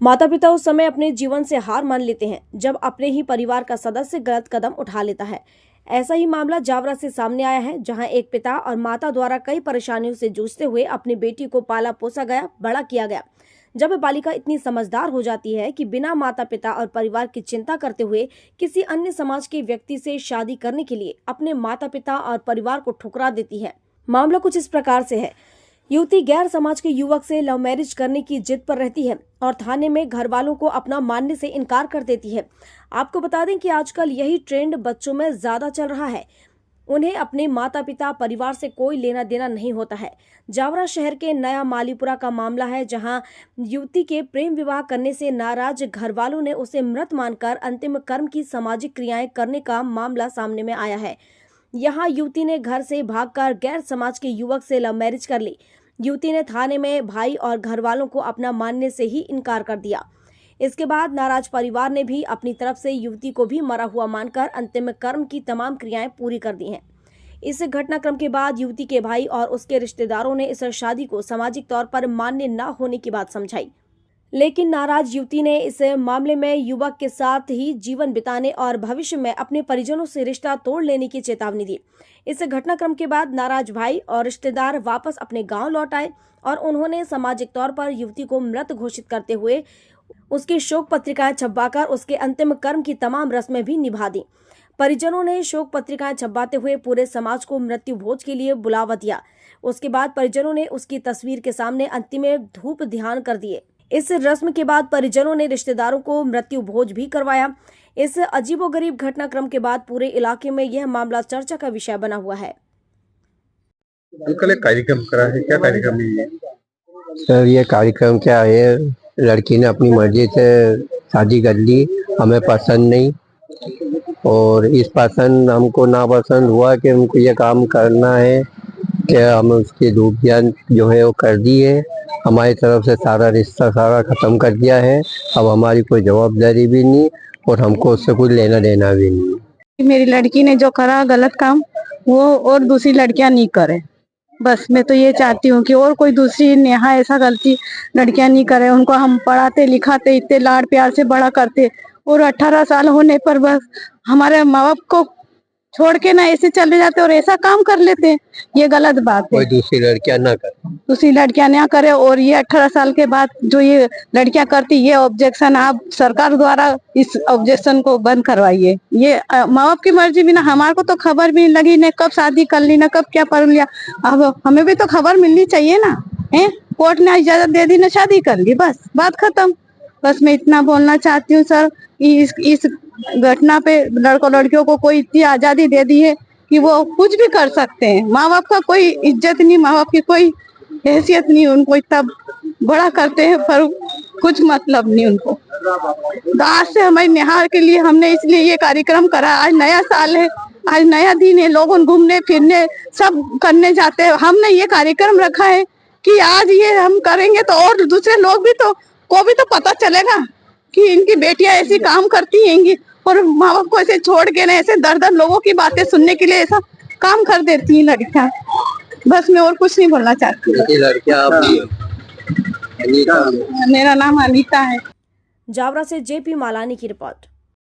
माता पिता उस समय अपने जीवन से हार मान लेते हैं जब अपने ही परिवार का सदस्य गलत कदम उठा लेता है। ऐसा ही मामला जावरा से सामने आया है, जहां एक पिता और माता द्वारा कई परेशानियों से जूझते हुए अपनी बेटी को पाला पोसा गया, बड़ा किया गया। जब बालिका इतनी समझदार हो जाती है कि बिना माता पिता और परिवार की चिंता करते हुए किसी अन्य समाज के व्यक्ति से शादी करने के लिए अपने माता पिता और परिवार को ठुकरा देती है। मामला कुछ इस प्रकार से है। युवती गैर समाज के युवक से लव मैरिज करने की जिद पर रहती है और थाने में घर वालों को अपना मानने से इनकार कर देती है। आपको बता दें कि आजकल यही ट्रेंड बच्चों में ज्यादा चल रहा है। उन्हें अपने माता पिता परिवार से कोई लेना देना नहीं होता है। जावरा शहर के नया मालीपुरा का मामला है, जहां युवती के प्रेम विवाह करने से नाराज घर वालों ने उसे मृत मानकर अंतिम कर्म की सामाजिक क्रियाएं करने का मामला सामने में आया है। यहाँ युवती ने घर से भागकर गैर समाज के युवक से लव मैरिज कर ली। युवती ने थाने में भाई और घर वालों को अपना मानने से ही इनकार कर दिया। इसके बाद नाराज परिवार ने भी अपनी तरफ से युवती को भी मरा हुआ मानकर अंतिम कर्म की तमाम क्रियाएं पूरी कर दी हैं। इस घटनाक्रम के बाद युवती के भाई और उसके रिश्तेदारों ने इस शादी को सामाजिक तौर पर मान्य न होने की बात समझाई, लेकिन नाराज युवती ने इस मामले में युवक के साथ ही जीवन बिताने और भविष्य में अपने परिजनों से रिश्ता तोड़ लेने की चेतावनी दी। इस घटनाक्रम के बाद नाराज भाई और रिश्तेदार वापस अपने गांव लौट आए और उन्होंने सामाजिक तौर पर युवती को मृत घोषित करते हुए उसकी शोक पत्रिकाएं छपवाकर उसके अंतिम कर्म की तमाम रस्में भी निभा दी। परिजनों ने शोक पत्रिकाएं छपवाते हुए पूरे समाज को मृत्यु भोज के लिए बुलावा दिया। उसके बाद परिजनों ने उसकी तस्वीर के सामने अंतिम धूप ध्यान कर दिए। इस रस्म के बाद परिजनों ने रिश्तेदारों को मृत्यु भोज भी करवाया। इस अजीबोगरीब घटनाक्रम के बाद पूरे इलाके में यह मामला चर्चा का विषय बना हुआ है। कल एक कार्यक्रम करा है, क्या कार्यक्रम है ये? सर ये कार्यक्रम क्या है, लड़की ने अपनी मर्जी से शादी कर ली, हमें पसंद नहीं और इस पसंद हमको ना पसंद हुआ कि हमको ये काम करना है कि हम उसकी धूप ध्यान जो है वो कर दी है। हमारी तरफ से सारा रिश्ता सारा ख़त्म कर दिया है। अब हमारी कोई जवाबदारी भी नहीं और हमको उससे कुछ लेना देना भी नहीं। मेरी लड़की ने जो करा गलत काम, वो और दूसरी लड़कियां नहीं करे। बस मैं तो ये चाहती हूँ कि और कोई दूसरी यहाँ ऐसा गलती लड़कियां नहीं करे। उनको हम पढ़ाते लिखाते इतने लाड प्यार से बड़ा करते और 18 साल होने पर बस हमारे माँ बाप को छोड़ के ना ऐसे चले जाते और ऐसा काम कर लेते हैं। ये गलत बात है। कोई दूसरी लड़कियां ना करे, दूसरी लड़कियां ना करे। और ये 18 साल के बाद जो ये लड़कियां करती, ये ऑब्जेक्शन आप सरकार द्वारा इस ऑब्जेक्शन को बंद करवाइए। ये माँ बाप की मर्जी बिना हमारे को तो खबर भी नहीं लगी, न कब शादी कर ली, न कब क्या पढ़ लिया। अब हमें भी तो खबर मिलनी चाहिए ना। है कोर्ट ने इजाजत दे दी, न शादी कर ली, बस बात खत्म। बस मैं इतना बोलना चाहती हूँ सर, इस घटना पे लड़कों लड़कियों को कोई इतनी आजादी दे दी है कि वो कुछ भी कर सकते हैं। माँ बाप का कोई इज्जत नहीं, माँ बाप की कोई हैसियत नहीं, उनको इतना बड़ा करते हैं पर कुछ मतलब नहीं उनको। तो आज से हमारे निहार के लिए हमने इसलिए ये कार्यक्रम करा। आज नया साल है, आज नया दिन है, लोग घूमने फिरने सब करने जाते हैं। हमने ये कार्यक्रम रखा है कि आज ये हम करेंगे तो और दूसरे लोग भी को भी तो पता चलेगा कि इनकी बेटियां ऐसी काम करती हैं और माँ बाप को ऐसे छोड़ के ना ऐसे दर लोगों की बातें सुनने के लिए ऐसा काम कर देती हैं लड़कियां। बस मैं और कुछ नहीं बोलना चाहती। मेरा नाम अनीता है। जावरा से जेपी मालानी की रिपोर्ट।